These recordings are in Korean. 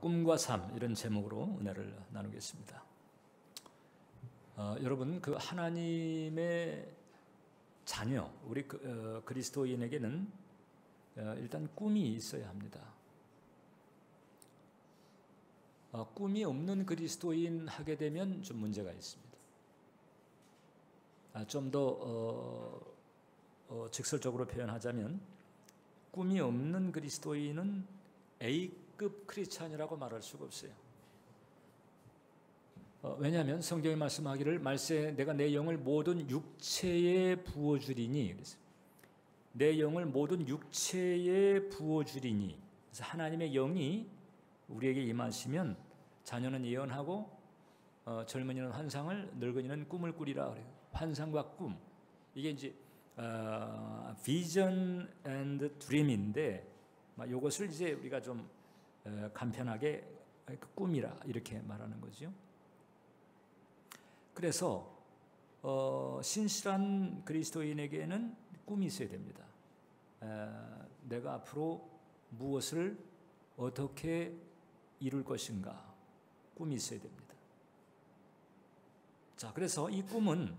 꿈과 삶 이런 제목으로 은혜를 나누겠습니다. 여러분 그 하나님의 자녀 우리 그리스도인에게는 일단 꿈이 있어야 합니다. 꿈이 없는 그리스도인 하게 되면 좀 문제가 있습니다. 좀 더 직설적으로 표현하자면 꿈이 없는 그리스도인은 A급 크리스찬이라고 말할 수가 없어요. 왜냐하면 성경이 말씀하기를 말세 내가 내 영을 모든 육체에 부어주리니 그랬어요. 내 영을 모든 육체에 부어주리니. 그래서 하나님의 영이 우리에게 임하시면 자녀는 예언하고 젊은이는 환상을 늙은이는 꿈을 꾸리라 그래요. 환상과 꿈 이게 이제 vision and dream인데 이것을 이제 우리가 좀 간편하게 꿈이라 이렇게 말하는 거죠. 그래서 신실한 그리스도인에게는 꿈이 있어야 됩니다. 내가 앞으로 무엇을 어떻게 이룰 것인가 꿈이 있어야 됩니다. 자, 그래서 이 꿈은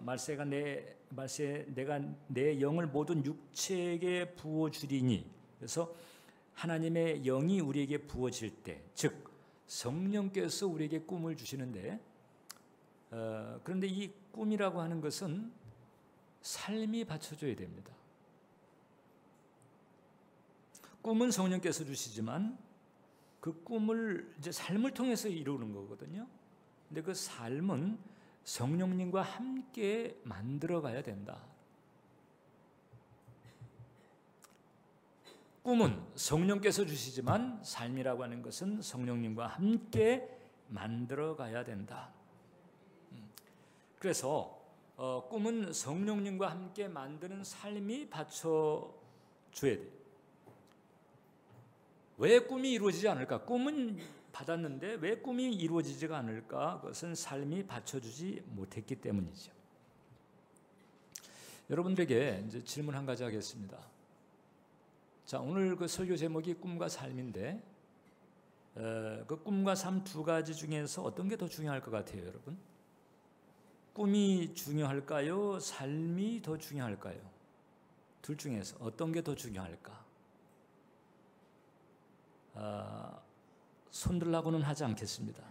말세가 내가 내 영을 모든 육체에게 부어주리니. 그래서 하나님의 영이 우리에게 부어질 때, 즉 성령께서 우리에게 꿈을 주시는데, 그런데 이 꿈이라고 하는 것은 삶이 받쳐줘야 됩니다. 꿈은 성령께서 주시지만 그 꿈을 이제 삶을 통해서 이루는 거거든요. 근데 그 삶은 성령님과 함께 만들어가야 된다. 꿈은 성령께서 주시지만 삶이라고 하는 것은 성령님과 함께 만들어가야 된다. 그래서 꿈은 성령님과 함께 만드는 삶이 받쳐줘야 돼요. 왜 꿈이 이루어지지 않을까? 꿈은 받았는데 왜 꿈이 이루어지지가 않을까? 그것은 삶이 받쳐주지 못했기 때문이죠. 여러분들에게 이제 질문 한 가지 하겠습니다. 자, 오늘 그 설교 제목이 꿈과 삶인데 그 꿈과 삶 두 가지 중에서 어떤 게 더 중요할 것 같아요, 여러분? 꿈이 중요할까요? 삶이 더 중요할까요? 둘 중에서 어떤 게 더 중요할까? 손들라고는 하지 않겠습니다.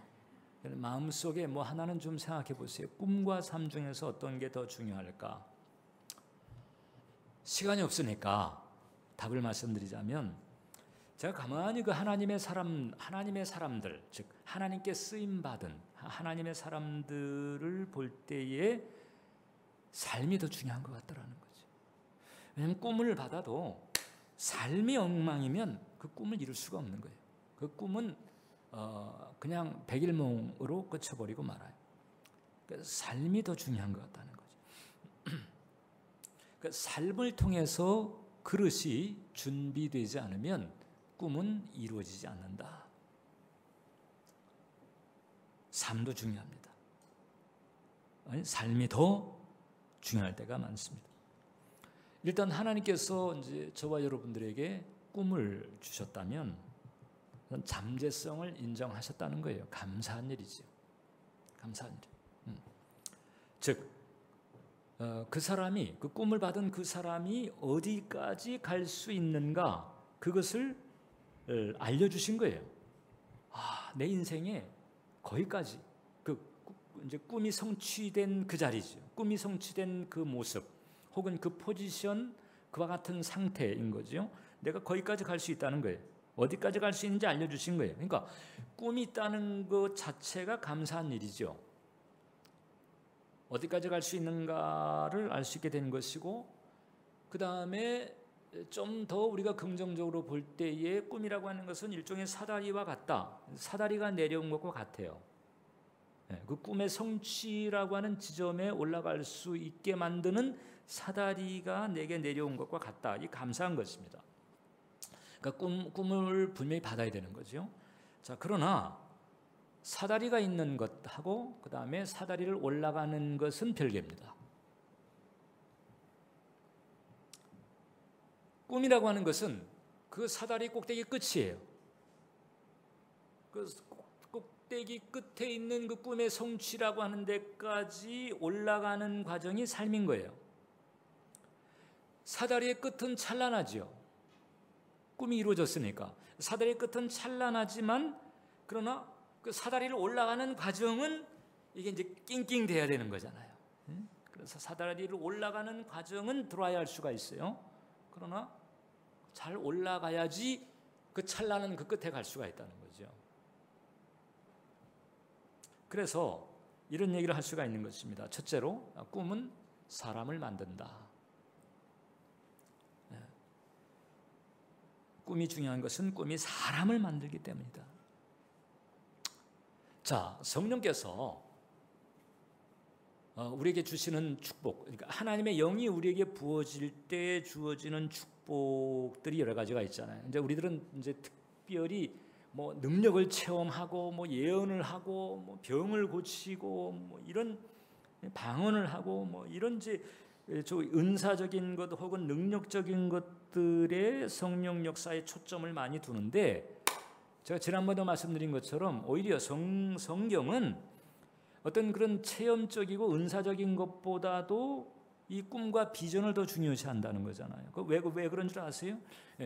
마음속에 뭐 하나는 좀 생각해 보세요. 꿈과 삶 중에서 어떤 게 더 중요할까? 시간이 없으니까 답을 말씀드리자면 제가 가만히 그 하나님의 사람들, 즉 하나님께 쓰임받은 하나님의 사람들을 볼 때에 삶이 더 중요한 것 같더라는 거죠. 왜냐하면 꿈을 받아도 삶이 엉망이면 그 꿈을 이룰 수가 없는 거예요. 그 꿈은 그냥 백일몽으로 끝쳐버리고 말아요. 그래서 삶이 더 중요한 것 같다는 거죠. 그 삶을 통해서 그릇이 준비되지 않으면 꿈은 이루어지지 않는다. 삶도 중요합니다. 아니, 삶이 더 중요할 때가 많습니다. 일단 하나님께서 이제 저와 여러분들에게 꿈을 주셨다면 잠재성을 인정하셨다는 거예요. 감사한 일이죠. 감사한 일. 즉, 그 사람이 그 꿈을 받은 그 사람이 어디까지 갈 수 있는가 그것을 알려주신 거예요. 내 인생에 거기까지 이제 꿈이 성취된 그 자리죠. 꿈이 성취된 그 모습 혹은 그 포지션 그와 같은 상태인 거죠. 내가 거기까지 갈 수 있다는 거예요. 어디까지 갈 수 있는지 알려주신 거예요. 그러니까 꿈이 있다는 것 자체가 감사한 일이죠. 어디까지 갈 수 있는가를 알 수 있게 된 것이고 그 다음에 좀 더 우리가 긍정적으로 볼 때의 꿈이라고 하는 것은 일종의 사다리와 같다. 사다리가 내려온 것과 같아요. 그 꿈의 성취라고 하는 지점에 올라갈 수 있게 만드는 사다리가 내게 내려온 것과 같다. 이 감사한 것입니다. 그러니까 꿈을 분명히 받아야 되는 거죠. 자, 그러나 사다리가 있는 것하고 그 다음에 사다리를 올라가는 것은 별개입니다. 꿈이라고 하는 것은 그 사다리 꼭대기 끝이에요. 그 꼭대기 끝에 있는 그 꿈의 성취라고 하는 데까지 올라가는 과정이 삶인 거예요. 사다리의 끝은 찬란하지요. 꿈이 이루어졌으니까. 사다리의 끝은 찬란하지만 그러나 그 사다리를 올라가는 과정은 이게 이제 낑낑대야 되는 거잖아요. 그래서 사다리를 올라가는 과정은 들어야 할 수가 있어요. 그러나 잘 올라가야지 그 찬란한 그 끝에 갈 수가 있다는 거죠. 그래서 이런 얘기를 할 수가 있는 것입니다. 첫째로 꿈은 사람을 만든다. 꿈이 중요한 것은 꿈이 사람을 만들기 때문이다. 자, 성령께서 우리에게 주시는 축복, 그러니까 하나님의 영이 우리에게 부어질 때 주어지는 축복들이 여러 가지가 있잖아요. 이제 우리들은 이제 특별히 뭐 능력을 체험하고 뭐 예언을 하고 뭐 병을 고치고 뭐 이런 방언을 하고 뭐 이런 이제 은사적인 것 혹은 능력적인 것들의 성령 역사에 초점을 많이 두는데, 제가 지난번에도 말씀드린 것처럼 오히려 성경은 어떤 그런 체험적이고 은사적인 것보다도 이 꿈과 비전을 더 중요시한다는 거잖아요. 왜 그런 줄 아세요?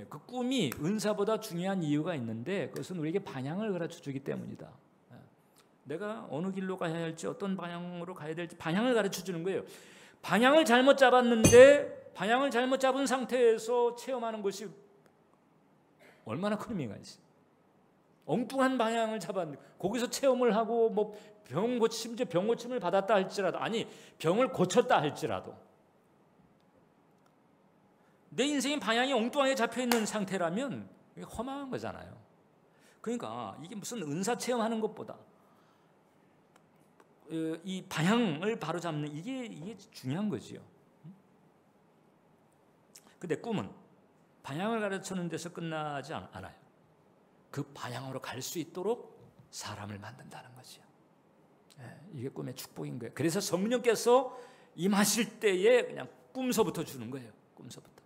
그 꿈이 은사보다 중요한 이유가 있는데 그것은 우리에게 방향을 가르쳐 주기 때문이다. 내가 어느 길로 가야 할지, 어떤 방향으로 가야 될지 방향을 가르쳐 주는 거예요. 방향을 잘못 잡았는데 방향을 잘못 잡은 상태에서 체험하는 것이 얼마나 큰 의미가 있어요. 엉뚱한 방향을 잡았는데 거기서 체험을 하고 뭐 심지어 병 고침을 받았다 할지라도, 아니 병을 고쳤다 할지라도 내 인생의 방향이 엉뚱하게 잡혀있는 상태라면 이게 허망한 거잖아요. 그러니까 이게 무슨 은사 체험하는 것보다 이 방향을 바로 잡는 이게 중요한 거지요. 근데 꿈은 방향을 가르치는 데서 끝나지 않아요. 그 방향으로 갈 수 있도록 사람을 만든다는 거지요. 이게 꿈의 축복인 거예요. 그래서 성령께서 임하실 때에 그냥 꿈서부터 주는 거예요. 꿈서부터.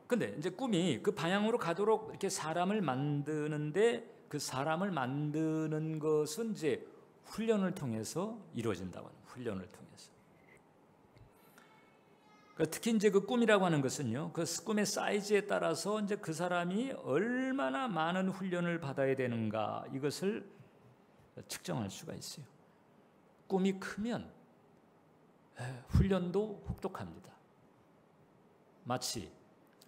근데 이제 꿈이 그 방향으로 가도록 이렇게 사람을 만드는데, 그 사람을 만드는 것은 이제 훈련을 통해서 이루어진다고 하는, 훈련을 통해서. 특히 이제 그 꿈이라고 하는 것은요, 그 꿈의 사이즈에 따라서 이제 그 사람이 얼마나 많은 훈련을 받아야 되는가, 이것을 측정할 수가 있어요. 꿈이 크면 훈련도 혹독합니다. 마치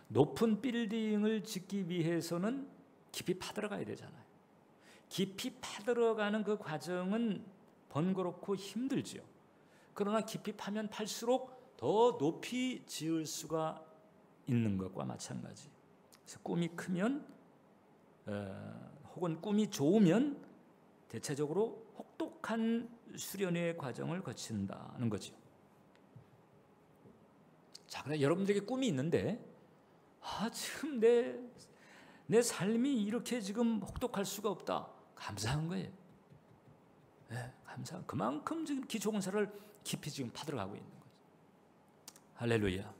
높은 빌딩을 짓기 위해서는 깊이 파들어가야 되잖아요. 깊이 파들어가는 그 과정은 번거롭고 힘들지요. 그러나 깊이 파면 팔수록 더 높이 지을 수가 있는 것과 마찬가지. 그래서 꿈이 크면 혹은 꿈이 좋으면 대체적으로 혹독한 수련의 과정을 거친다는 거죠. 자, 그럼 여러분들에게 꿈이 있는데 지금 내 삶이 이렇게 지금 혹독할 수가 없다. 감사한 거예요. 감사한. 그만큼 지금 기초공사를 깊이 지금 파들어가고 있는 거죠. 할렐루야.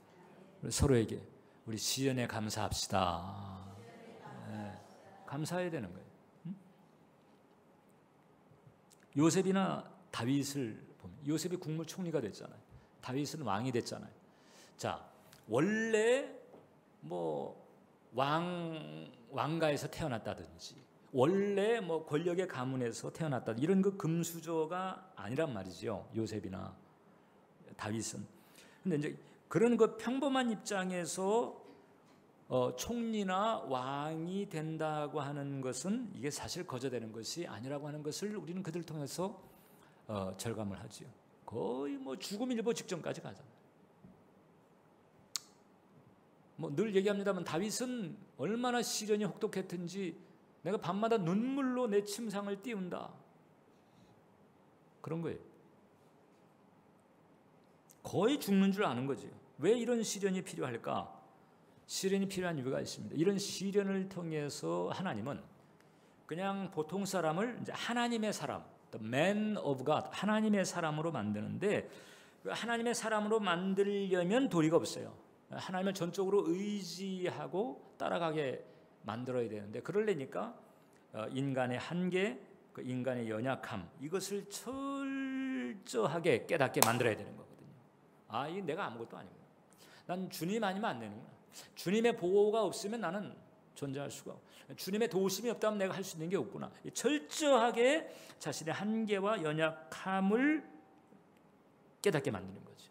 우리 서로에게 우리 시련에 감사합시다. 감사해야 되는 거예요. 요셉이나 다윗을 보면, 요셉이 국무총리가 됐잖아요. 다윗은 왕이 됐잖아요. 자, 원래 뭐 왕가에서 태어났다든지 원래 뭐 권력의 가문에서 태어났다, 이런 그 금수저가 아니란 말이죠. 요셉이나 다윗은. 근데 이제 그런 그 평범한 입장에서 총리나 왕이 된다고 하는 것은 이게 사실 거저되는 것이 아니라고 하는 것을 우리는 그들을 통해서 절감을 하지요. 거의 뭐 죽음일보 직전까지 가잖아요. 뭐 늘 얘기합니다만 다윗은 얼마나 시련이 혹독했든지 내가 밤마다 눈물로 내 침상을 띄운다, 그런 거예요. 거의 죽는 줄 아는 거죠. 왜 이런 시련이 필요할까? 시련이 필요한 이유가 있습니다. 이런 시련을 통해서 하나님은 그냥 보통 사람을 이제 하나님의 사람, the man of God, 하나님의 사람으로 만드는데, 하나님의 사람으로 만들려면 도리가 없어요. 하나님을 전적으로 의지하고 따라가게 만들어야 되는데 그러려니까 인간의 한계, 그 인간의 연약함 이것을 철저하게 깨닫게 만들어야 되는 거거든요. 아, 이 내가 아무것도 아니구나. 난 주님 아니면 안 되는구나. 주님의 보호가 없으면 나는 존재할 수가 없고 주님의 도우심이 없다면 내가 할 수 있는 게 없구나. 철저하게 자신의 한계와 연약함을 깨닫게 만드는 거죠.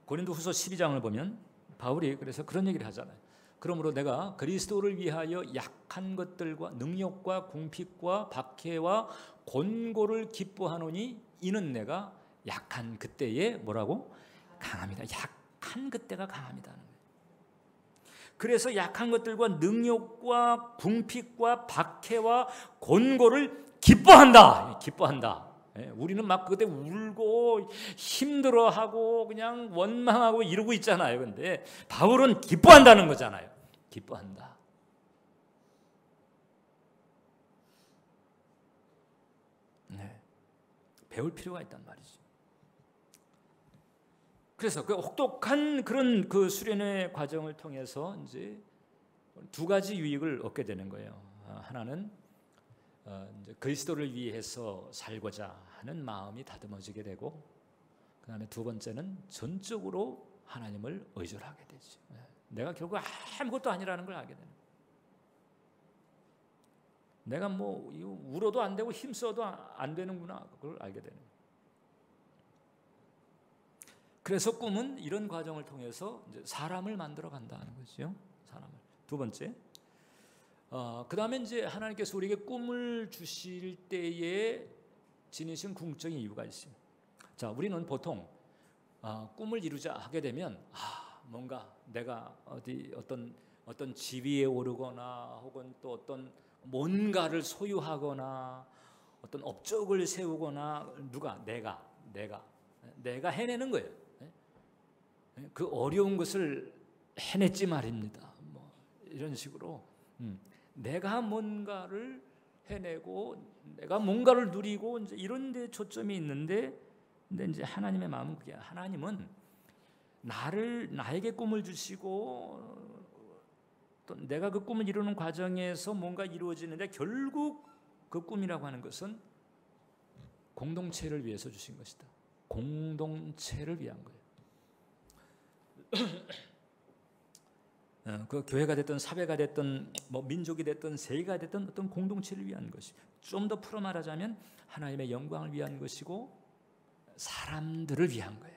고린도후서 12장을 보면 바울이 그래서 그런 얘기를 하잖아요. 그러므로 내가 그리스도를 위하여 약한 것들과 능력과 궁핍과 박해와 곤고를 기뻐하노니 이는 내가 약한 그때에 뭐라고? 강합니다. 약한 그때가 강합니다. 그래서 약한 것들과 능력과 궁핍과 박해와 곤고를 기뻐한다. 기뻐한다. 우리는 막 그때 울고 힘들어하고 그냥 원망하고 이러고 있잖아요. 근데 바울은 기뻐한다는 거잖아요. 기뻐한다. 네. 배울 필요가 있단 말이죠. 그래서 그 혹독한 그런 그 수련의 과정을 통해서 이제 두 가지 유익을 얻게 되는 거예요. 하나는 이제 그리스도를 위해서 살고자 하는 마음이 다듬어지게 되고, 그다음에 두 번째는 전적으로 하나님을 의존하게 되죠. 내가 결국 아무것도 아니라는 걸 알게 되는 거예요. 내가 뭐 울어도 안 되고 힘써도 안 되는구나, 그걸 알게 되는 거예요. 그래서 꿈은 이런 과정을 통해서 이제 사람을 만들어 간다는 거죠. 사람을. 두 번째, 그 다음에 이제 하나님께서 우리에게 꿈을 주실 때에 지니신 궁극적인 이유가 있습니다. 자, 우리는 보통 꿈을 이루자 하게 되면 뭔가 내가 어떤 지위에 오르거나 혹은 또 어떤 뭔가를 소유하거나 어떤 업적을 세우거나 내가 해내는 거예요. 그 어려운 것을 해냈지 말입니다. 뭐 이런 식으로 내가 뭔가를 해내고 내가 뭔가를 누리고 이제 이런 데 초점이 있는데, 근데 이제 하나님의 마음은 그게, 하나님은 나에게 꿈을 주시고 또 내가 그 꿈을 이루는 과정에서 뭔가 이루어지는데 결국 그 꿈이라고 하는 것은 공동체를 위해서 주신 것이다. 공동체를 위한 거예요. 그 교회가 됐든 사회가 됐든 뭐 민족이 됐든 세계가 됐든 어떤 공동체를 위한 것이, 좀 더 풀어 말하자면 하나님의 영광을 위한 것이고 사람들을 위한 거예요.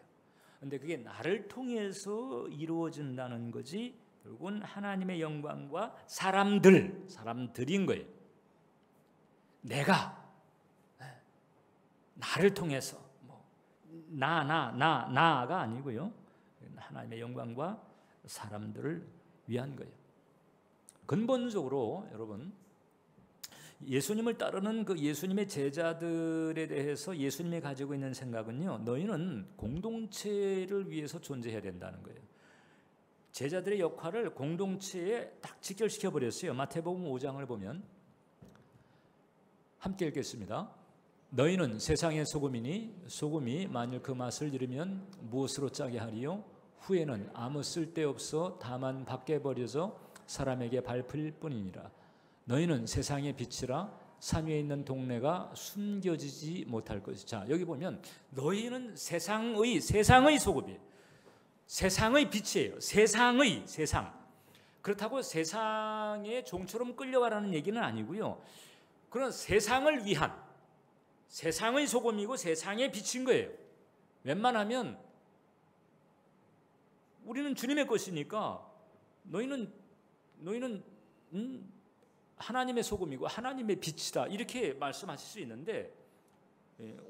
그런데 그게 나를 통해서 이루어진다는 거지 결국은 하나님의 영광과 사람들인 거예요. 나를 통해서 나가 아니고요. 하나님의 영광과 사람들을 위한 거예요. 근본적으로 여러분, 예수님을 따르는 그 예수님의 제자들에 대해서 예수님이 가지고 있는 생각은요, 너희는 공동체를 위해서 존재해야 된다는 거예요. 제자들의 역할을 공동체에 딱 직결시켜 버렸어요. 마태복음 5장을 보면 함께 읽겠습니다. 너희는 세상의 소금이니 소금이 만일 그 맛을 잃으면 무엇으로 짜게 하리요? 후에는 아무 쓸데없어 다만 밖에 버려져 사람에게 밟힐 뿐이니라. 너희는 세상의 빛이라 산 위에 있는 동네가 숨겨지지 못할 것이다. 자, 여기 보면 너희는 세상의 소금이에요. 세상의 빛이에요. 세상. 그렇다고 세상의 종처럼 끌려가라는 얘기는 아니고요. 그런 세상을 위한 세상의 소금이고 세상의 빛인 거예요. 웬만하면 우리는 주님의 것이니까 너희는 하나님의 소금이고 하나님의 빛이다, 이렇게 말씀하실 수 있는데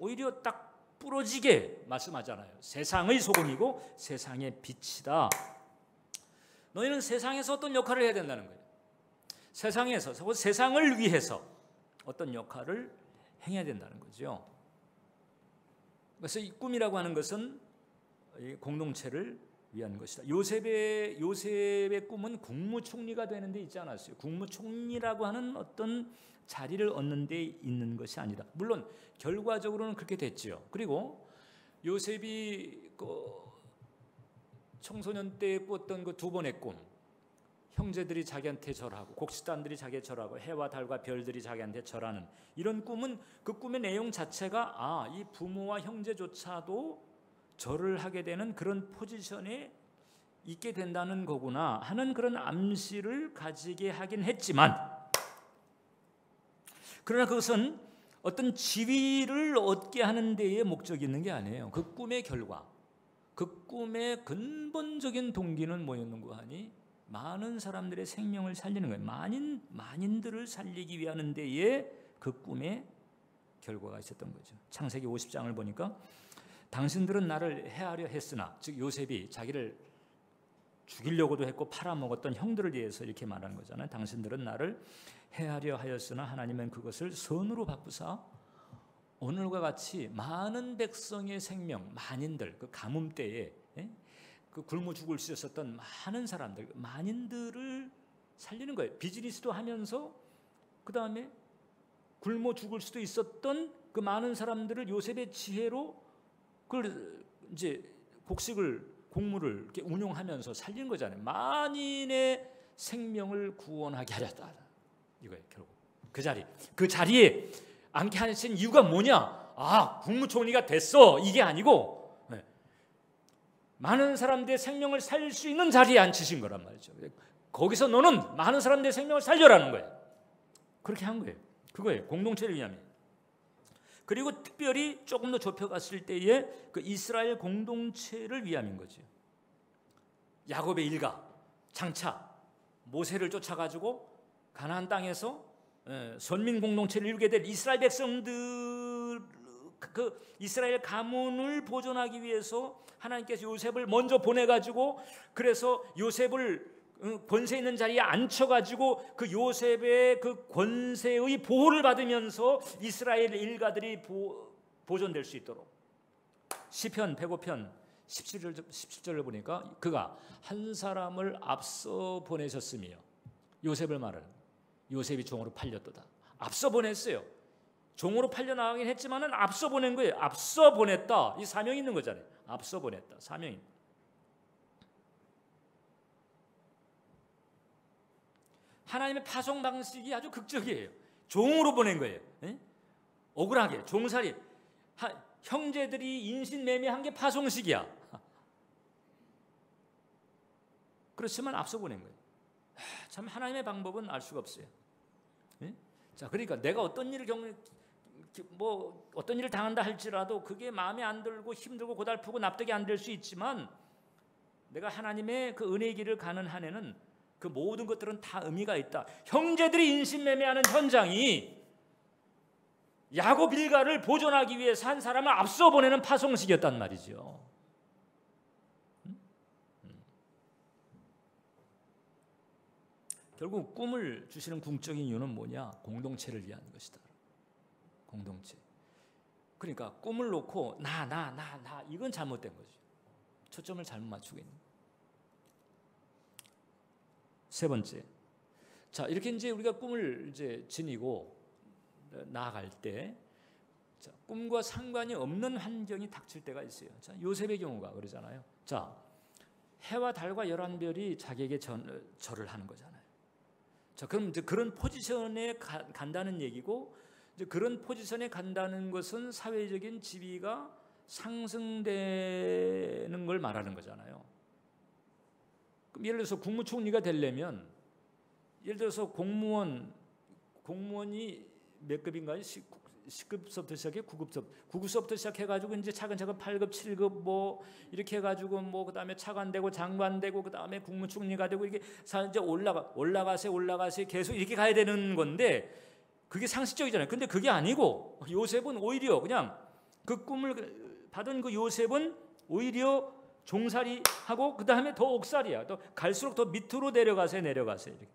오히려 딱 부러지게 말씀하잖아요. 세상의 소금이고 세상의 빛이다. 너희는 세상에서 어떤 역할을 해야 된다는 거예요. 세상에서 세상을 위해서 어떤 역할을 행해야 된다는 거죠. 그래서 이 꿈이라고 하는 것은 공동체를 위한 것이다. 요셉의 꿈은 국무총리가 되는 데 있지 않았어요. 국무총리라고 하는 어떤 자리를 얻는 데 있는 것이 아니다. 물론 결과적으로는 그렇게 됐죠. 그리고 요셉이 그 청소년 때 꿨던 그 두 번의 꿈, 형제들이 자기한테 절하고 곡식단들이 자기에 절하고 해와 달과 별들이 자기한테 절하는 이런 꿈은 그 꿈의 내용 자체가 이 부모와 형제조차도 절을 하게 되는 그런 포지션에 있게 된다는 거구나 하는 그런 암시를 가지게 하긴 했지만, 그러나 그것은 어떤 지위를 얻게 하는 데에 목적이 있는 게 아니에요. 그 꿈의 결과, 그 꿈의 근본적인 동기는 뭐였는가 하니 많은 사람들의 생명을 살리는 거예요. 만인들을 살리기 위한 데에 그 꿈의 결과가 있었던 거죠. 창세기 50장을 보니까 당신들은 나를 해하려 했으나, 즉 요셉이 자기를 죽이려고도 했고 팔아먹었던 형들을 위해서 이렇게 말하는 거잖아요. 당신들은 나를 해하려 하였으나 하나님은 그것을 선으로 바꾸사 오늘과 같이 많은 백성의 생명, 만인들, 그 가뭄 때에 그 굶어 죽을 수 있었던 많은 사람들, 만인들을 살리는 거예요. 비즈니스도 하면서 그 다음에 굶어 죽을 수도 있었던 그 많은 사람들을 요셉의 지혜로 그걸 이제 곡물을 이렇게 운용하면서 살리는 거잖아요. 만인의 생명을 구원하게 하렸다. 이거예요, 결국. 그 자리에 앉게 하신 이유가 뭐냐? 국무총리가 됐어. 이게 아니고 많은 사람들의 생명을 살릴 수 있는 자리에 앉히신 거란 말이죠. 거기서 너는 많은 사람들의 생명을 살려라는 거예요. 그렇게 한 거예요. 그거예요. 공동체를 위함이에요. 그리고 특별히 조금 더 좁혀갔을 때에 그 이스라엘 공동체를 위함인 거죠. 야곱의 일가 장차 모세를 쫓아가지고 가나안 땅에서 선민 공동체를 이루게 될 이스라엘 백성들, 그 이스라엘 가문을 보존하기 위해서 하나님께서 요셉을 먼저 보내가지고, 그래서 요셉을 권세 있는 자리에 앉혀가지고 그 요셉의 그 권세의 보호를 받으면서 이스라엘 일가들이 보존될 수 있도록. 시편 105편 17절을 보니까 그가 한 사람을 앞서 보내셨으며, 요셉을 말하는, 요셉이 종으로 팔렸도다. 앞서 보냈어요. 종으로 팔려 나가긴 했지만은 앞서 보낸 거예요. 앞서 보냈다. 이 사명이 있는 거잖아요. 앞서 보냈다. 사명이. 하나님의 파송 방식이 아주 극적이에요. 종으로 보낸 거예요. 억울하게 종살이. 형제들이 인신매매한 게 파송식이야. 그렇지만 앞서 보낸 거예요. 참 하나님의 방법은 알 수가 없어요. 자, 그러니까 내가 어떤 일을 당한다 할지라도 그게 마음에 안 들고 힘들고 고달프고 납득이 안 될 수 있지만, 내가 하나님의 그 은혜의 길을 가는 한에는 그 모든 것들은 다 의미가 있다. 형제들이 인신매매하는 현장이 야곱 일가를 보존하기 위해서 한 사람을 앞서 보내는 파송식이었단 말이죠. 결국 꿈을 주시는 궁적인 이유는 뭐냐? 공동체를 위한 것이다. 공동체. 그러니까 꿈을 놓고 나 이건 잘못된 거죠. 초점을 잘못 맞추고 있는. 세 번째. 자, 이렇게 이제 우리가 꿈을 이제 지니고 나아갈 때, 자, 꿈과 상관이 없는 환경이 닥칠 때가 있어요. 자, 요셉의 경우가 그러잖아요. 자, 해와 달과 11별이 자기에게 절을 하는 거잖아요. 자, 그럼 이제 그런 포지션에 간다는 얘기고, 이제 그런 포지션에 간다는 것은 사회적인 지위가 상승되는 걸 말하는 거잖아요. 그럼 예를 들어서 국무총리가 되려면, 예를 들어서 공무원이 몇 급인가요? 10급서부터 시작해 9급서부터 시작해가지고 이제 차근차근 8급, 7급 뭐 이렇게 해가지고 뭐 그다음에 차관되고 장관되고 그다음에 국무총리가 되고 이게 이제 올라가세 계속 이렇게 가야 되는 건데, 그게 상식적이잖아요. 근데 그게 아니고 요셉은 오히려 그냥 그 꿈을 받은 그 요셉은 오히려 종살이하고 그 다음에 더 옥살이야. 또 갈수록 더 밑으로 내려가세 이렇게.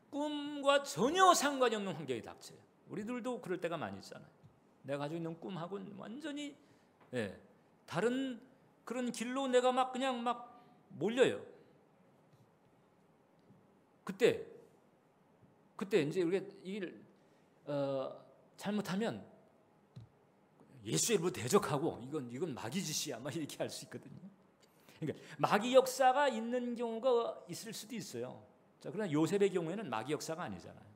꿈과 전혀 상관이 없는 환경이 닥쳐요. 우리들도 그럴 때가 많이 있잖아요. 내가 가지고 있는 꿈하고는 완전히 다른 그런 길로 내가 막 그냥 막 몰려요. 그때 이제 우리가 이걸 잘못하면 예수의 이름으로 대적하고 이건 마귀짓이야 막 이렇게 할 수 있거든요. 그러니까 마귀 역사가 있는 경우가 있을 수도 있어요. 자, 그러나 요셉의 경우에는 마귀 역사가 아니잖아요.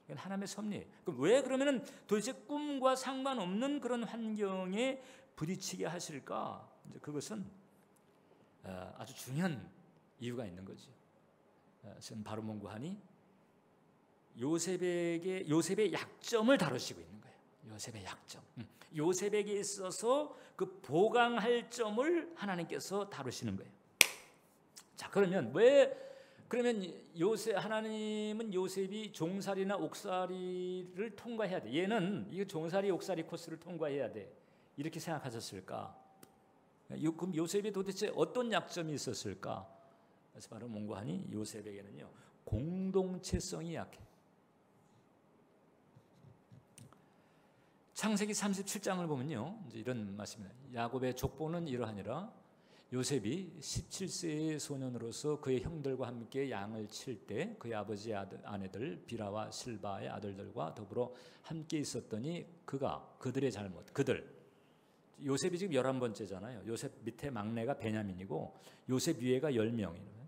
하나님의 섭리. 그럼 왜 그러면은 도대체 꿈과 상관없는 그런 환경에 부딪히게 하실까? 이제 그것은 아주 중요한 이유가 있는 거죠. 지금 바로 mon고하니 요셉의 약점을 다루시고 있는 거예요. 요셉의 약점. 요셉에게 있어서 그 보강할 점을 하나님께서 다루시는 거예요. 자, 그러면 하나님은 요셉이 종살이나 옥살이를 통과해야 돼. 얘는 이 종살이 옥살이 코스를 통과해야 돼. 이렇게 생각하셨을까? 그럼 요셉이 도대체 어떤 약점이 있었을까? 그래서 바로 mon고하니 요셉에게는요, 공동체성이 약해. 창세기 37장을 보면요, 이제 이런 말씀입니다. 야곱의 족보는 이러하니라. 요셉이 17세의 소년으로서 그의 형들과 함께 양을 칠 때 그의 아버지 아내들 비라와 실바의 아들들과 더불어 함께 있었더니 그들의 잘못, 요셉이 지금 11번째잖아요. 요셉 밑에 막내가 베냐민이고 요셉 위에가 10명이에요.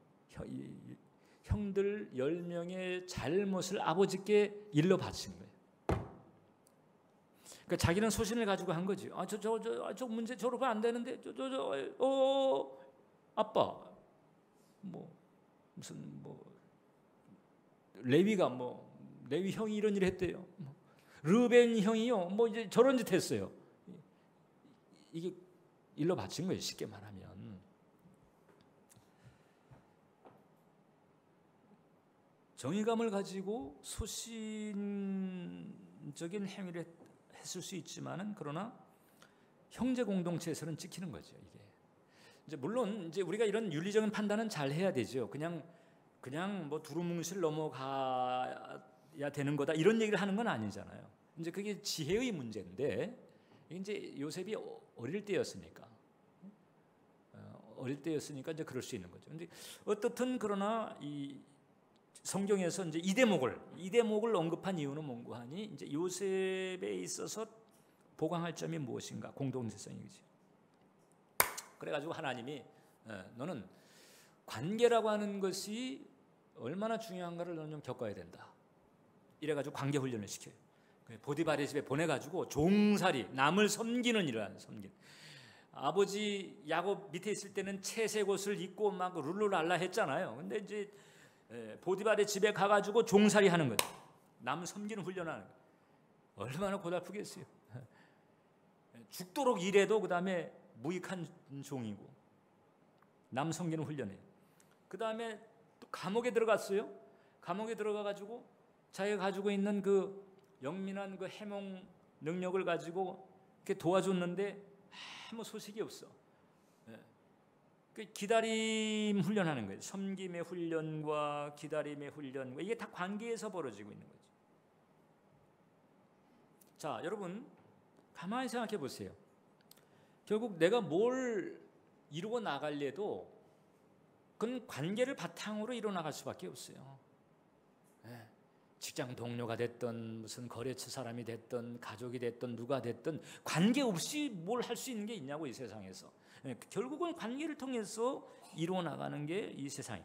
형들 10명의 잘못을 아버지께 일러 바친 거예요. 그러니까 자기는 소신을 가지고 한 거지. 저 문제 저러면 안 되는데 아빠 무슨 레위가 레위 형이 이런 일 했대요. 르벤 형이요 이제 저런 짓 했어요. 이게 일러 바친 거예요. 쉽게 말하면. 정의감을 가지고 소신적인 행위를 했을 수 있지만은 그러나 형제 공동체에서는 지키는 거죠. 이게 이제 물론 이제 우리가 이런 윤리적인 판단은 잘 해야 되죠. 그냥 두루뭉실 넘어가야 되는 거다 이런 얘기를 하는 건 아니잖아요. 이제 그게 지혜의 문제인데 이제 요셉이 어릴 때였으니까 이제 그럴 수 있는 거죠. 근데 어떻든 그러나 이 성경에서 이제 이 대목을 언급한 이유는 mon고하니 이제 요셉에 있어서 보강할 점이 무엇인가? 공동체성이지. 그래가지고 하나님이 너는 관계라고 하는 것이 얼마나 중요한가를 너는 좀 겪어야 된다. 이래가지고 관계 훈련을 시켜요. 보디발의 집에 보내가지고 종살이, 남을 섬기는 일을 섬기는. 아버지 야곱 밑에 있을 때는 채색 옷을 입고 막 룰루랄라 했잖아요. 근데 이제 보디발의 집에 가가지고 종살이 하는 거죠. 남 섬기는 훈련하는 거예요. 얼마나 고달프겠어요. 죽도록 일해도 그 다음에 무익한 종이고 남 섬기는 훈련이에요. 그 다음에 또 감옥에 들어갔어요. 감옥에 들어가가지고 자기가 가지고 있는 그 영민한 그 해몽 능력을 가지고 이렇게 도와줬는데 아무 소식이 없어. 기다림 훈련하는 거예요. 섬김의 훈련과 기다림의 훈련과 이게 다 관계에서 벌어지고 있는 거죠. 자, 여러분 가만히 생각해 보세요. 결국 내가 뭘 이루고 나가려도 그건 관계를 바탕으로 이루어 나갈 수밖에 없어요. 직장 동료가 됐든 무슨 거래처 사람이 됐든 가족이 됐든 누가 됐든 관계 없이 뭘 할 수 있는 게 있냐고 이 세상에서. 결국은 관계를 통해서 이루어 나가는 게 이 세상이.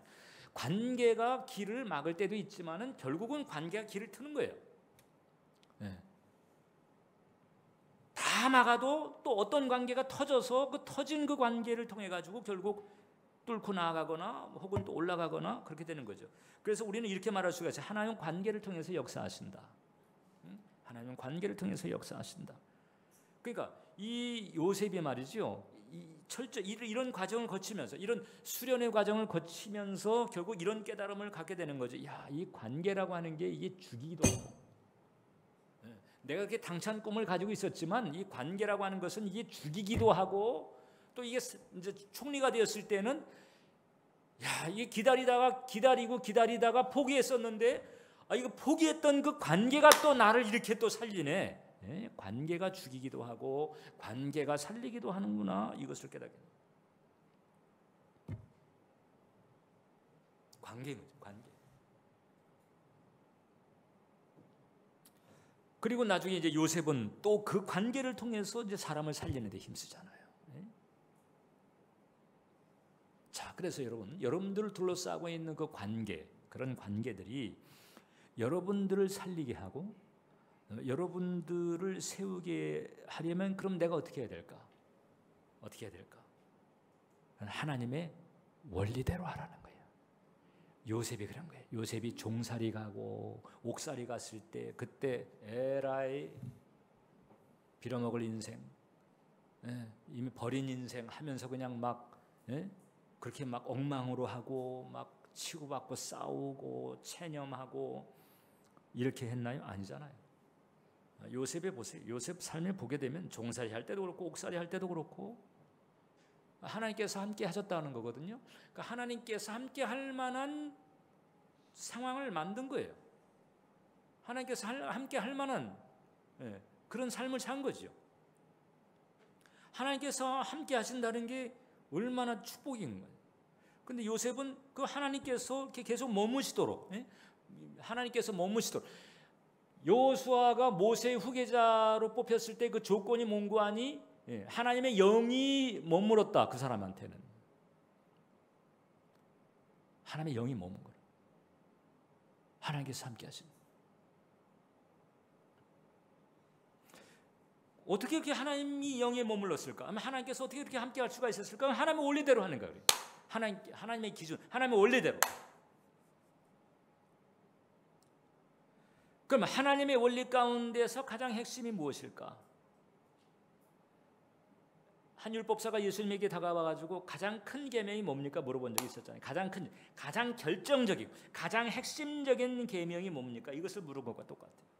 관계가 길을 막을 때도 있지만은 결국은 관계가 길을 트는 거예요. 다 막아도 또 어떤 관계가 터져서 그 터진 그 관계를 통해 가지고 결국 뚫고 나아가거나 혹은 또 올라가거나 그렇게 되는 거죠. 그래서 우리는 이렇게 말할 수가 있어요. 하나님은 관계를 통해서 역사하신다. 하나님은 관계를 통해서 역사하신다. 그러니까 이 요셉이 말이죠. 이런 과정을 거치면서 이런 수련의 과정을 거치면서 결국 이런 깨달음을 갖게 되는 거죠. 야, 이 관계라고 하는 게 이게 죽이기도 하고 내가 그렇게 당찬 꿈을 가지고 있었지만 이 관계라고 하는 것은 이게 죽이기도 하고 또 이게 이제 총리가 되었을 때는 야, 이게 기다리다가 포기했었는데 이거 포기했던 그 관계가 또 나를 이렇게 또 살리네. 관계가 죽이기도 하고 관계가 살리기도 하는구나. 이것을 깨닫게 됩니다. 관계거죠, 관계. 그리고 나중에 이제 요셉은 또 그 관계를 통해서 이제 사람을 살리는 데 힘쓰잖아요. 그래서 여러분들을 둘러싸고 있는 그 관계, 그런 관계들이 여러분들을 살리게 하고 여러분들을 세우게 하려면 그럼 내가 어떻게 해야 될까? 어떻게 해야 될까? 하나님의 원리대로 하라는 거예요. 요셉이 그런 거예요. 요셉이 종살이 가고 옥살이 갔을 때 그때 에라이 빌어먹을 인생, 이미 버린 인생 하면서 그냥 막 그렇게 막 엉망으로 하고 막 치고받고 싸우고 체념하고 이렇게 했나요? 아니잖아요. 요셉에 보세요. 요셉 삶을 보게 되면 종살이 할 때도 그렇고 옥살이 할 때도 그렇고 하나님께서 함께 하셨다는 거거든요. 그러니까 하나님께서 함께 할 만한 상황을 만든 거예요. 하나님께서 함께 할 만한 그런 삶을 산 거죠. 하나님께서 함께 하신다는 게 얼마나 축복인 거예요. 근데 요셉은 그 하나님께서 이렇게 계속 머무시도록, 하나님께서 머무시도록, 여호수아가 모세의 후계자로 뽑혔을 때 그 조건이 뭔고 하니 하나님의 영이 머물렀다. 그 사람한테는 하나님의 영이 머문 거예요. 하나님께서 함께 하신. 어떻게 이렇게 하나님이 영에 머물렀을까? 하나님께서 어떻게 이렇게 함께 할 수가 있었을까? 하나님의 원리대로 하는 거예요. 하나님의 기준, 하나님의 원리대로. 그럼 하나님의 원리 가운데서 가장 핵심이 무엇일까? 한 율법사가 예수님에게 다가와가지고 가장 큰 계명이 뭡니까? 물어본 적이 있었잖아요. 가장 결정적이고 가장 핵심적인 계명이 뭡니까? 이것을 물은 것과 똑같아요.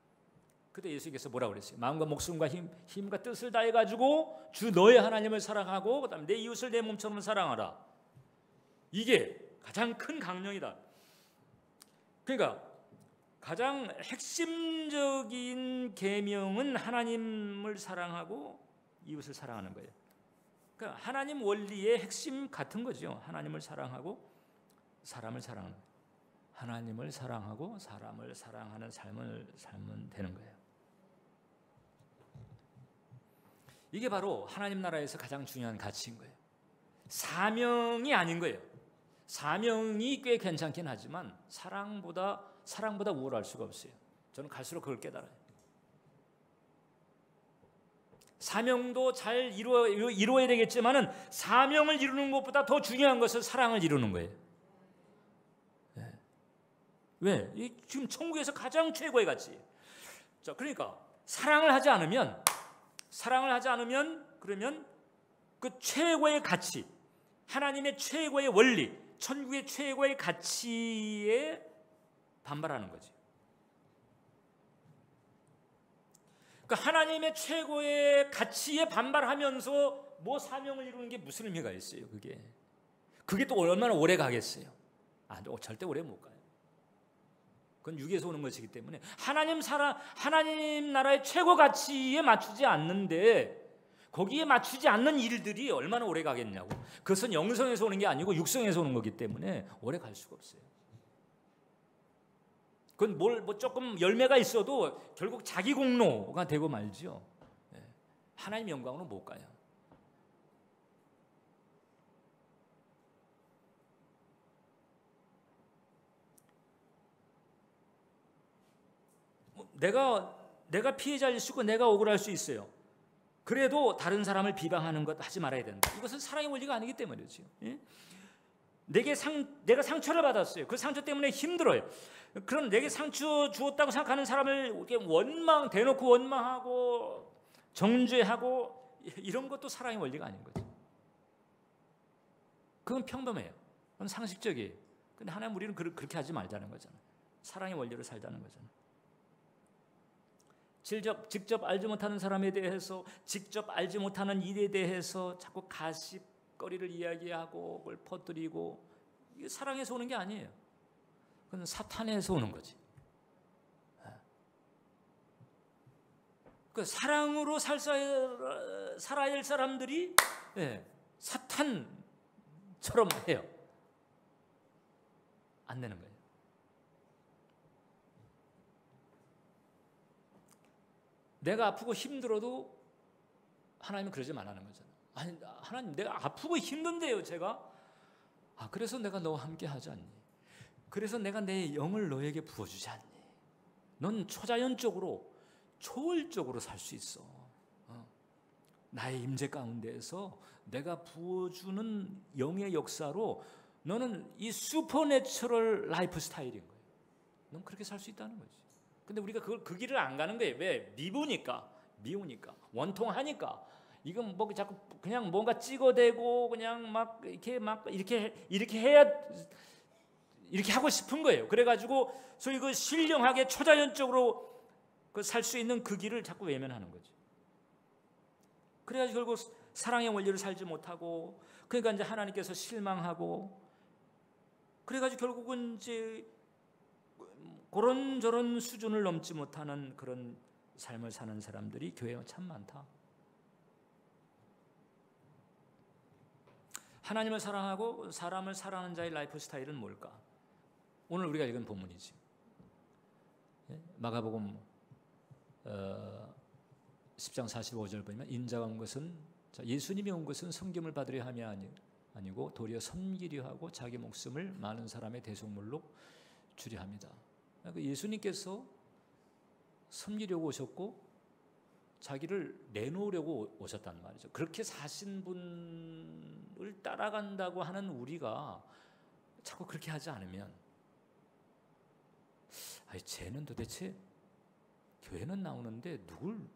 그때 예수께서 뭐라고 그랬어요? 마음과 목숨과 힘과 뜻을 다해가지고 주 너의 하나님을 사랑하고 그다음에 내 이웃을 내 몸처럼 사랑하라. 이게 가장 큰 강령이다. 그러니까 가장 핵심적인 계명은 하나님을 사랑하고 이웃을 사랑하는 거예요. 그러니까 하나님 원리의 핵심 같은 거죠. 하나님을 사랑하고 사람을 사랑하는 거예요. 하나님을 사랑하고 사람을 사랑하는 삶을 살면 되는 거예요. 이게 바로 하나님 나라에서 가장 중요한 가치인 거예요. 사명이 아닌 거예요. 사명이 꽤 괜찮긴 하지만 사랑보다 우월할 수가 없어요. 저는 갈수록 그걸 깨달아요. 사명도 잘 이루어야 되겠지만은 사명을 이루는 것보다 더 중요한 것은 사랑을 이루는 거예요. 네. 왜? 지금 천국에서 가장 최고의 가치. 자, 그러니까 사랑을 하지 않으면 그러면 그 최고의 가치, 하나님의 최고의 원리, 천국의 최고의 가치에 반발하는 거지. 그러니까 하나님의 최고의 가치에 반발하면서 뭐 사명을 이루는 게 무슨 의미가 있어요? 그게 또 얼마나 오래 가겠어요? 절대 오래 못 가요. 그건 육에서 오는 것이기 때문에 하나님 나라의 최고 가치에 맞추지 않는데 거기에 맞추지 않는 일들이 얼마나 오래 가겠냐고. 그것은 영성에서 오는 게 아니고 육성에서 오는 거기 때문에 오래 갈 수가 없어요. 그건 뭐 조금 열매가 있어도 결국 자기 공로가 되고 말죠. 하나님 영광으로 못 가요. 내가 피해자일 수 있고 내가 억울할 수 있어요. 그래도 다른 사람을 비방하는 것 하지 말아야 된다. 이것은 사랑의 원리가 아니기 때문이죠. 내가 상처를 받았어요. 그 상처 때문에 힘들어요. 그럼 내게 상처 주었다고 생각하는 사람을 대놓고 원망하고 정죄하고 이런 것도 사랑의 원리가 아닌 거죠. 그건 평범해요. 그건 상식적이에요. 근데 하나님 우리는 그렇게 하지 말자는 거잖아요. 사랑의 원리로 살자는 거잖아요. 직접 알지 못하는 사람에 대해서, 직접 알지 못하는 일에 대해서 자꾸 가십거리를 이야기하고 그걸 퍼뜨리고, 이게 사랑에서 오는 게 아니에요. 그건 사탄에서 오는 거지. 그 사랑으로 살아야 할 사람들이 사탄처럼 해요. 안 되는 거예요. 내가 아프고 힘들어도 하나님은 그러지 말라는 거잖아요. 아니, 하나님 내가 아프고 힘든데요, 제가? 그래서 내가 너와 함께 하지 않니? 그래서 내가 내 영을 너에게 부어주지 않니? 넌 초자연적으로 초월적으로 살 수 있어. 나의 임재 가운데에서 내가 부어주는 영의 역사로 너는 이 슈퍼내추럴 라이프 스타일인 거예요. 넌 그렇게 살 수 있다는 거지. 근데 우리가 그 길을 안 가는 거예요. 왜? 미우니까, 원통하니까. 이건 뭐 자꾸 그냥 뭔가 찍어대고 그냥 막 이렇게 해야 이렇게 하고 싶은 거예요. 그래가지고 소위 그 신령하게 초자연적으로 살 수 있는 그 길을 자꾸 외면하는 거죠. 그래가지고 결국 사랑의 원리를 살지 못하고, 그러니까 이제 하나님께서 실망하고, 그래가지고 결국은 이제 그런저런 수준을 넘지 못하는 그런 삶을 사는 사람들이 교회에 참 많다. 하나님을 사랑하고 사람을 사랑하는 자의 라이프 스타일은 뭘까? 오늘 우리가 읽은 본문이지. 마가복음 10장 45절 보면 인자가 온 것은, 예수님이 온 것은 섬김을 받으려 함이 아니고 도리어 섬기려 하고 자기 목숨을 많은 사람의 대속물로 주려 합니다. 그러니까 예수님께서 섬기려고 오셨고 자기를 내놓으려고 오셨단 말이죠. 그렇게 사신 분을 따라간다고 하는 우리가 자꾸 그렇게 하지 않으면, 쟤는 도대체 교회는 나오는데 누굴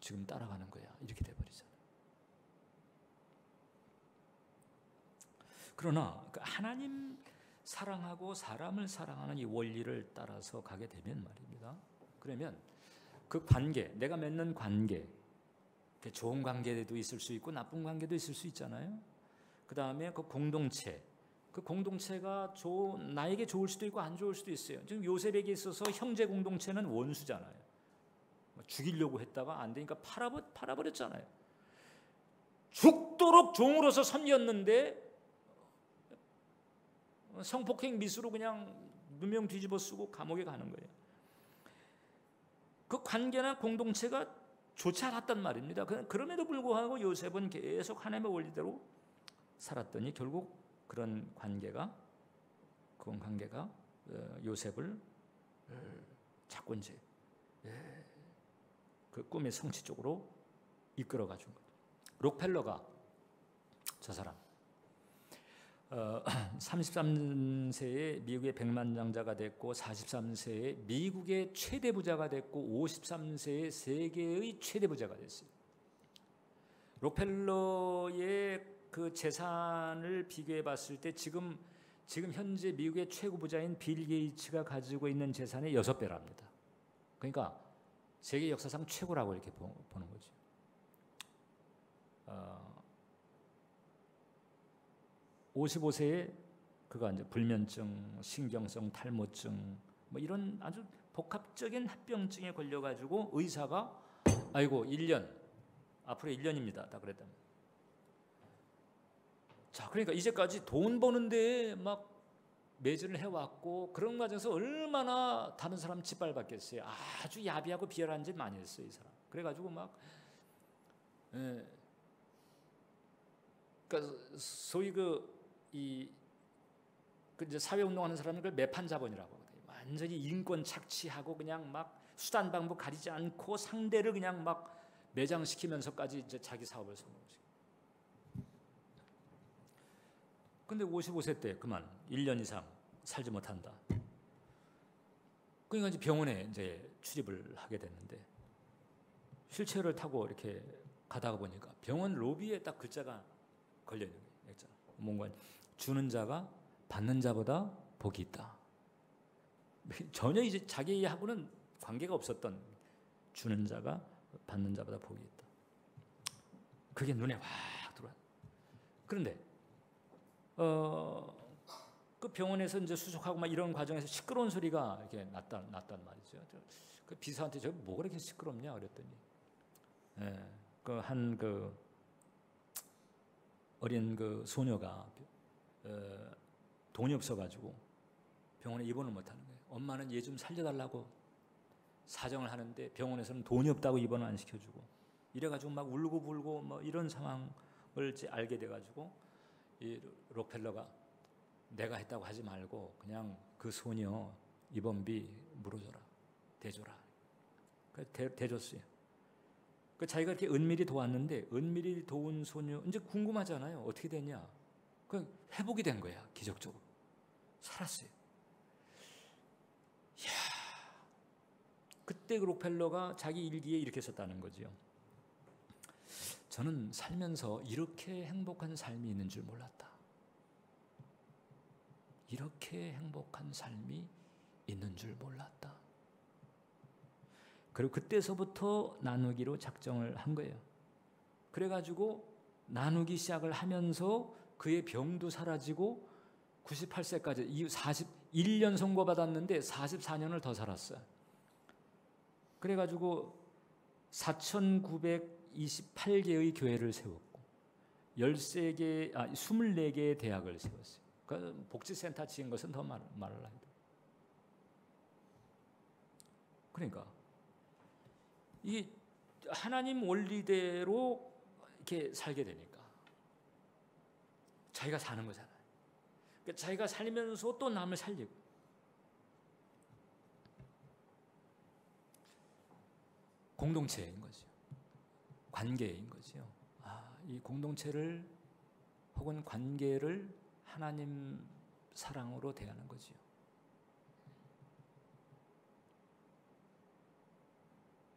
지금 따라가는 거야? 이렇게 돼버리잖아요. 그러나 하나님 사랑하고 사람을 사랑하는 이 원리를 따라서 가게 되면 말입니다. 그러면 그 관계, 내가 맺는 관계, 좋은 관계도 있을 수 있고 나쁜 관계도 있을 수 있잖아요. 그 다음에 그 공동체, 그 공동체가 나에게 좋을 수도 있고 안 좋을 수도 있어요. 지금 요셉에게 있어서 형제 공동체는 원수잖아요. 죽이려고 했다가 안 되니까 팔아버렸잖아요. 죽도록 종으로서 섬겼는데 성폭행 미수로 그냥 누명 뒤집어 쓰고 감옥에 가는 거예요. 그 관계나 공동체가 좋지 않았단 말입니다. 그럼에도 불구하고 요셉은 계속 하나님의 원리대로 살았더니 결국 그런 관계가 요셉을 자꾸 이제 그 꿈의 성취 쪽으로 이끌어가 준 거죠. 록펠러가, 저 사람 33세에 미국의 백만장자가 됐고 43세에 미국의 최대 부자가 됐고 53세에 세계의 최대 부자가 됐어요. 록펠러의 그 재산을 비교해 봤을 때 지금 현재 미국의 최고 부자인 빌 게이츠가 가지고 있는 재산의 6배랍니다. 그러니까 세계 역사상 최고라고 이렇게 보는 거죠. 55세에 그가 이제 불면증, 신경성 탈모증 뭐 이런 아주 복합적인 합병증에 걸려가지고 의사가 아이고 1년 앞으로 1년입니다. 다 그랬다면. 자, 그러니까 이제까지 돈 버는데 막 매진을 해왔고 그런 과정에서 얼마나 다른 사람 짓밟았겠어요. 아주 야비하고 비열한 짓 많이 했어요, 이 사람. 그래가지고 막 그러니까 소위 이제 사회운동하는 사람을 매판자본이라고 하거든요. 완전히 인권 착취하고 그냥 막 수단 방법 가리지 않고 상대를 그냥 막 매장시키면서까지 이제 자기 사업을 성공시키고. 근데 55세 때 그만 1년 이상 살지 못한다. 그러니까 이제 병원에 이제 출입을 하게 됐는데 휠체어를 타고 이렇게 가다가 보니까 병원 로비에 딱 글자가 걸려 있는 거예요. 뭔가 주는 자가 받는 자보다 복이 있다. 전혀 이제 자기하고는 관계가 없었던 주는 자가 받는 자보다 복이 있다. 그게 눈에 확 들어와. 그런데 그 병원에서 이제 수속하고 막 이런 과정에서 시끄러운 소리가 이렇게 났단 말이죠. 그 비서한테 저 뭐가 이렇게 시끄럽냐 그랬더니, 그 어린 그 소녀가 돈이 없어가지고 병원에 입원을 못하는 거예요. 엄마는 얘 좀 살려달라고 사정을 하는데 병원에서는 돈이 없다고 입원을 안 시켜주고 이래가지고 막 울고 불고 뭐 이런 상황을 알게 돼가지고 이 록펠러가 내가 했다고 하지 말고 그냥 그 소녀 입원비 물어줘라, 대줘라. 대줬어요. 그 자기가 이렇게 은밀히 도왔는데 은밀히 도운 소녀 이제 궁금하잖아요. 어떻게 됐냐? 그 회복이 된 거야. 기적적으로 살았어요. 이야, 그때 그 록펠러가 자기 일기에 이렇게 썼다는 거죠. 저는 살면서 이렇게 행복한 삶이 있는 줄 몰랐다. 이렇게 행복한 삶이 있는 줄 몰랐다. 그리고 그때서부터 나누기로 작정을 한 거예요. 그래가지고 나누기 시작을 하면서 그의 병도 사라지고 98세까지 41년 선고받았는데 44년을 더 살았어요. 그래가지고 4,928개의 교회를 세웠고 24개의 대학을 세웠어요. 그 복지센터 지은 것은 더 말을 해야 돼요. 그러니까 이 하나님 원리대로 이렇게 살게 되니까 자기가 사는 거잖아요. 그러니까 자기가 살면서 또 남을 살리고. 공동체인 거죠. 관계인 거죠. 이 공동체를 혹은 관계를 하나님 사랑으로 대하는 거죠.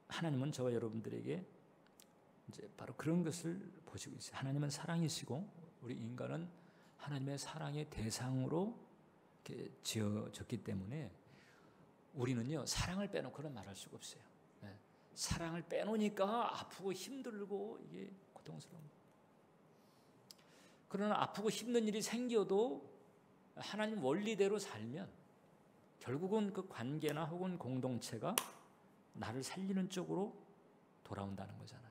하나님은 저와 여러분들에게 이제 바로 그런 것을 보시고 있어요. 하나님은 사랑이시고 우리 인간은 하나님의 사랑의 대상으로 이렇게 지어졌기 때문에 우리는요 사랑을 빼놓고는 말할 수가 없어요. 네. 사랑을 빼놓으니까 아프고 힘들고 이게 고통스러운 거예요. 그러나 아프고 힘든 일이 생겨도 하나님 원리대로 살면 결국은 그 관계나 혹은 공동체가 나를 살리는 쪽으로 돌아온다는 거잖아요.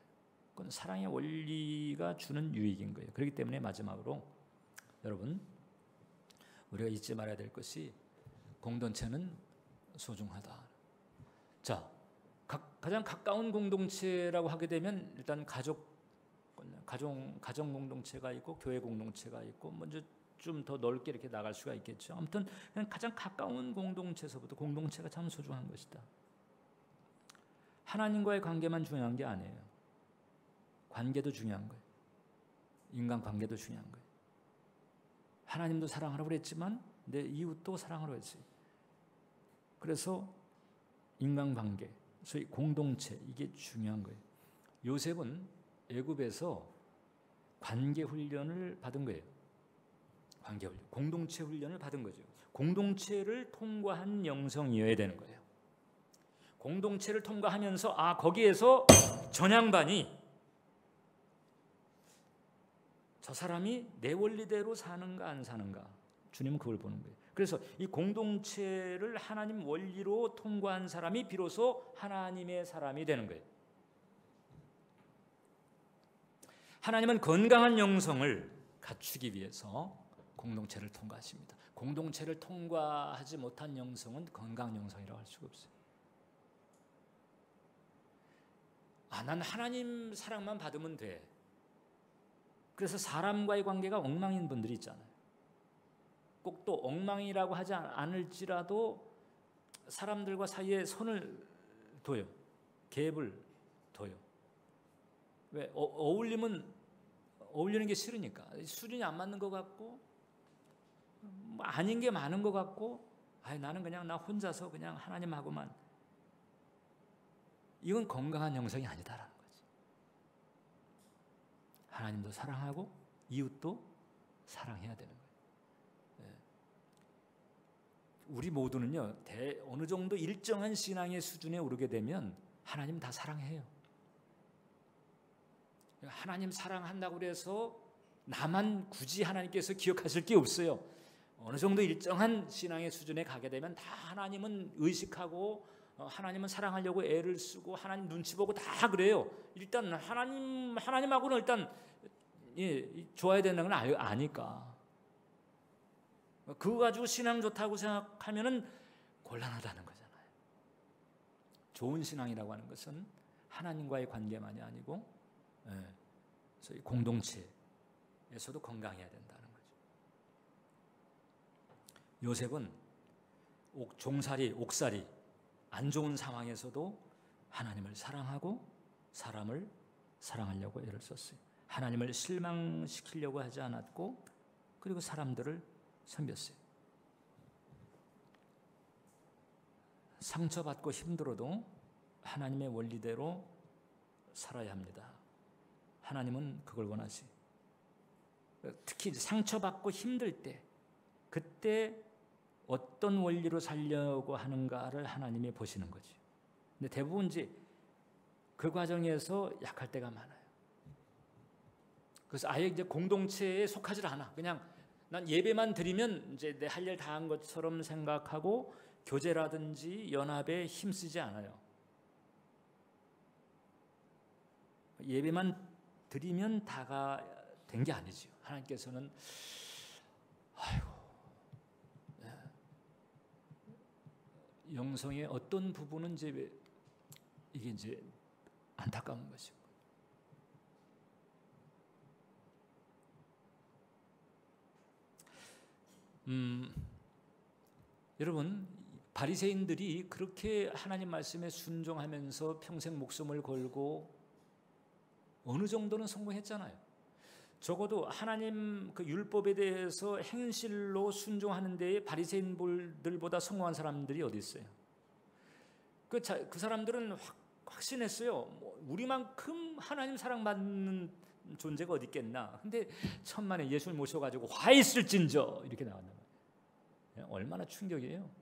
그건 사랑의 원리가 주는 유익인 거예요. 그렇기 때문에 마지막으로 여러분 우리가 잊지 말아야 될 것이 공동체는 소중하다. 자, 가장 가까운 공동체라고 하게 되면 일단 가정 공동체가 있고 교회 공동체가 있고 먼저 좀 더 넓게 이렇게 나갈 수가 있겠죠. 아무튼 가장 가까운 공동체에서부터 공동체가 참 소중한 것이다. 하나님과의 관계만 중요한 게 아니에요. 관계도 중요한 거예요. 인간 관계도 중요한 거예요. 하나님도 사랑하라고 그랬지만 내 이웃도 사랑하라고 했어요. 그래서 인간관계, 소위 공동체 이게 중요한 거예요. 요셉은 애굽에서 관계 훈련을 받은 거예요. 관계 훈련, 공동체 훈련을 받은 거죠. 공동체를 통과한 영성이어야 되는 거예요. 공동체를 통과하면서 거기에서 전양반이 저 사람이 내 원리대로 사는가 안 사는가 주님은 그걸 보는 거예요. 그래서 이 공동체를 하나님 원리로 통과한 사람이 비로소 하나님의 사람이 되는 거예요. 하나님은 건강한 영성을 갖추기 위해서 공동체를 통과하십니다. 공동체를 통과하지 못한 영성은 건강한 영성이라고 할 수가 없어요. 난 하나님 사랑만 받으면 돼. 그래서 사람과의 관계가 엉망인 분들이 있잖아요. 꼭 또 엉망이라고 하지 않을지라도 사람들과 사이에 선을 둬요. 갭을 둬요. 왜? 어울리는 게 싫으니까. 수준이 안 맞는 것 같고 아닌 게 많은 것 같고 나는 그냥 나 혼자서 그냥 하나님하고만. 이건 건강한 영성이 아니다라는 거지. 하나님도 사랑하고 이웃도 사랑해야 되는 거예요. 우리 모두는요 어느 정도 일정한 신앙의 수준에 오르게 되면 하나님 다 사랑해요. 하나님 사랑한다고 그래서 나만 굳이 하나님께서 기억하실 게 없어요. 어느 정도 일정한 신앙의 수준에 가게 되면 다 하나님은 의식하고 하나님은 사랑하려고 애를 쓰고 하나님 눈치 보고 다 그래요. 일단 하나님하고는 일단 좋아야 된다는 걸 아니까. 그거 가지고 신앙 좋다고 생각하면은 곤란하다는 거잖아요. 좋은 신앙이라고 하는 것은 하나님과의 관계만이 아니고 공동체에서도 건강해야 된다는 거죠. 요셉은 종살이, 옥살이 안 좋은 상황에서도 하나님을 사랑하고 사람을 사랑하려고 애를 썼어요. 하나님을 실망시키려고 하지 않았고, 그리고 사람들을 섬겼어요. 상처받고 힘들어도 하나님의 원리대로 살아야 합니다. 하나님은 그걸 원하세요. 특히 상처받고 힘들 때, 그때 어떤 원리로 살려고 하는가를 하나님이 보시는 거죠. 근데 대부분 이제 그 과정에서 약할 때가 많아요. 그래서 아예 이제 공동체에 속하지 않아. 그냥 난 예배만 드리면 이제 내 할 일 다 한 것처럼 생각하고 교제라든지 연합에 힘쓰지 않아요. 예배만 드리면 다가 된 게 아니죠. 하나님께서는 영성의 어떤 부분은 이제 이게 이제 안타까운 것이고, 여러분, 바리새인들이 그렇게 하나님 말씀에 순종하면서 평생 목숨을 걸고 어느 정도는 성공했잖아요. 적어도 하나님 그 율법에 대해서 행실로 순종하는 데에 바리새인들보다 성공한 사람들이 어디 있어요? 그 사람들은 확신했어요. 우리만큼 하나님 사랑받는 존재가 어디 있겠나. 근데 천만에 예수를 모셔가지고 화 있을진저 이렇게 나왔단 말이에요. 얼마나 충격이에요.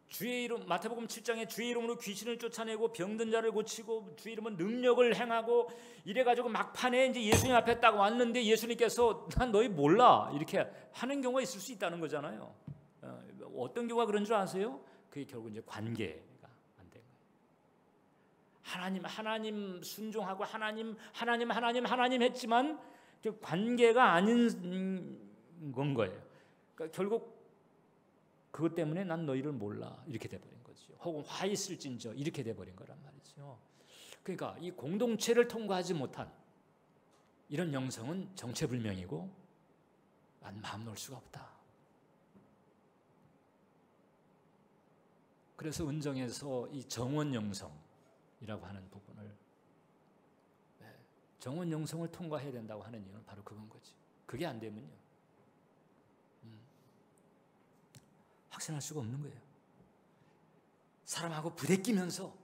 주의 이름, 마태복음 7장에 주의 이름으로 귀신을 쫓아내고 병든 자를 고치고 주의 이름은 능력을 행하고 이래가지고 막판에 이제 예수님 앞에 딱 왔는데 예수님께서 난 너희 몰라 이렇게 하는 경우가 있을 수 있다는 거잖아요. 어떤 경우가 그런 줄 아세요? 그게 결국 이제 관계가 안 된 거예요. 하나님 순종하고 하나님 했지만 관계가 아닌 건 거예요. 그러니까 결국 그것 때문에 난 너희를 몰라 이렇게 돼버린 거죠. 혹은 화 있을진저 이렇게 돼버린 거란 말이죠. 그러니까 이 공동체를 통과하지 못한 이런 영성은 정체불명이고 난 마음 놓을 수가 없다. 그래서 은정에서 이 정원 영성이라고 하는 부분을, 정원 영성을 통과해야 된다고 하는 이유는 바로 그건 거지. 그게 안 되면요 확신할 수가 없는 거예요. 사람하고 부대끼면서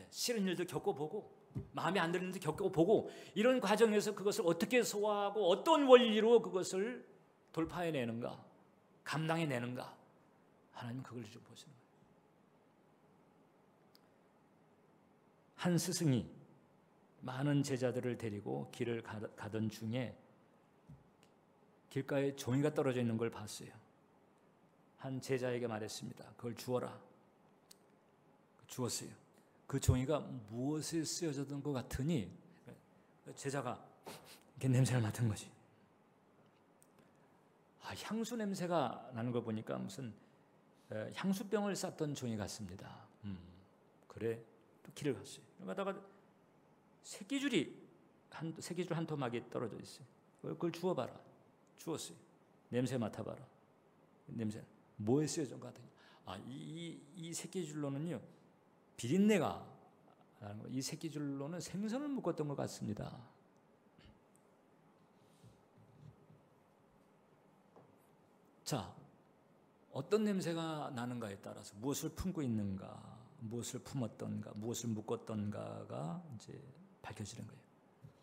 싫은 일도 겪어보고 마음에 안 드는 일도 겪어보고 이런 과정에서 그것을 어떻게 소화하고 어떤 원리로 그것을 돌파해내는가, 감당해내는가, 하나님 그걸 좀 보시는 거예요. 한 스승이 많은 제자들을 데리고 길을 가던 중에 길가에 종이가 떨어져 있는 걸 봤어요. 한 제자에게 말했습니다. 그걸 주어라. 주었어요. 그 종이가 무엇에 쓰여졌던 것 같으니 제자가 이렇게 냄새를 맡은 거지. 향수 냄새가 나는 걸 보니까 무슨 향수병을 쌌던 종이 같습니다. 그래. 또 길을 갔어요. 가다가 새끼줄 한 토막이 떨어져 있어요. 그걸 주워봐라. 주었어요. 냄새 맡아봐라. 냄새. 뭐에 쓰여진 것 같아요? 이 새끼줄로는요 비린내가 나는 거예요. 이 새끼줄로는 생선을 묶었던 것 같습니다. 자, 어떤 냄새가 나는가에 따라서 무엇을 품고 있는가, 무엇을 품었던가, 무엇을 묶었던가가 이제 밝혀지는 거예요.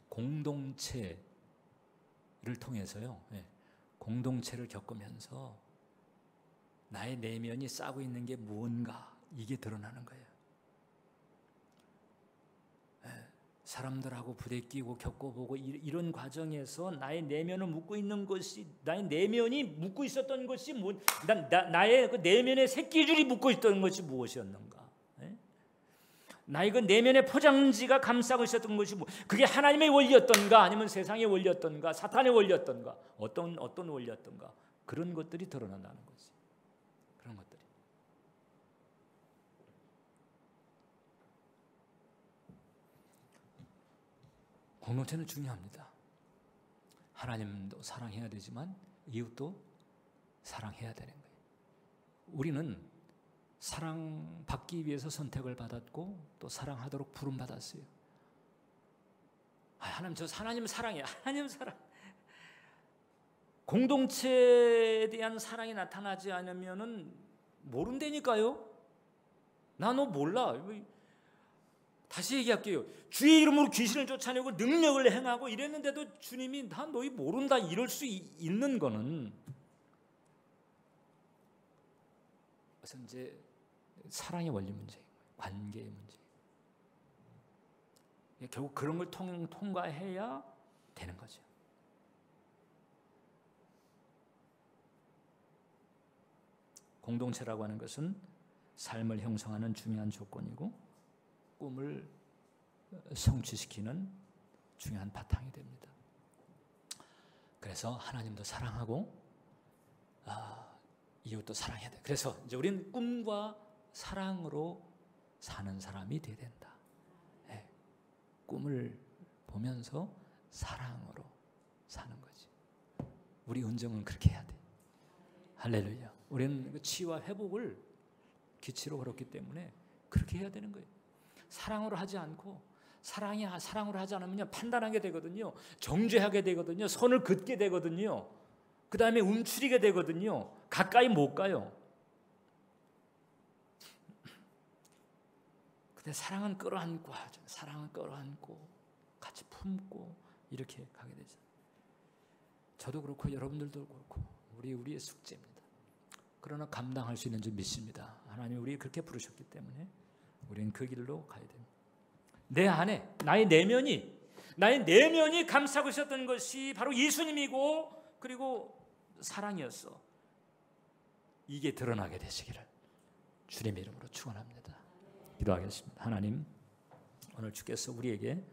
공동체를 통해서요. 공동체를 겪으면서 나의 내면이 싸고 있는 게 무언가 이게 드러나는 거예요. 사람들하고 부대끼고 겪어보고 이런 과정에서 나의 내면을 묻고 있는 것이, 나의 내면이 묻고 있었던 것이 나의 그 내면의 새끼줄이 묻고 있던 것이 무엇이었는가? 나의 그 내면의 포장지가 감싸고 있었던 것이 그게 하나님의 원리였던가 아니면 세상의 원리였던가 사탄의 원리였던가 어떤 원리였던가 그런 것들이 드러난다는 거지. 그런 것들이. 공동체는 중요합니다. 하나님도 사랑해야 되지만 이웃도 사랑해야 되는 거예요. 우리는 사랑받기 위해서 선택을 받았고 또 사랑하도록 부름받았어요. 하나님, 저 하나님 사랑해요. 하나님 사랑. 공동체에 대한 사랑이 나타나지 않으면은 모른다니까요. 나 너 몰라. 다시 얘기할게요. 주의 이름으로 귀신을 쫓아내고 능력을 행하고 이랬는데도 주님이 나 너희 모른다 이럴 수 있는 거는 그래서 이제 사랑의 원리 문제인 거예요. 관계의 문제. 결국 그런 걸 통과해야 되는 거죠. 공동체라고 하는 것은 삶을 형성하는 중요한 조건이고 꿈을 성취시키는 중요한 바탕이 됩니다. 그래서 하나님도 사랑하고 이웃도 사랑해야 돼. 그래서 이제 우리는 꿈과 사랑으로 사는 사람이 돼야 된다. 네. 꿈을 보면서 사랑으로 사는 거지. 우리 은정은 그렇게 해야 돼. 할렐루야. 우리는 치유와 회복을 기치로 걸었기 때문에 그렇게 해야 되는 거예요. 사랑으로 하지 않고 사랑으로 하지 않으면 판단하게 되거든요. 정죄하게 되거든요. 선을 긋게 되거든요. 그 다음에 움츠리게 되거든요. 가까이 못 가요. 근데 사랑은 끌어안고 하죠. 사랑은 끌어안고 같이 품고 이렇게 가게 되죠. 저도 그렇고 여러분들도 그렇고 우리의 숙제입니다. 그러나 감당할 수 있는 줄 믿습니다. 하나님이 우리 그렇게 부르셨기 때문에 우리는 그 길로 가야 됩니다. 내 안에 나의 내면이 감싸고 있었던 것이 바로 예수님이고 그리고 사랑이었어. 이게 드러나게 되시기를 주님의 이름으로 축원합니다. 기도하겠습니다. 하나님, 오늘 주께서 우리에게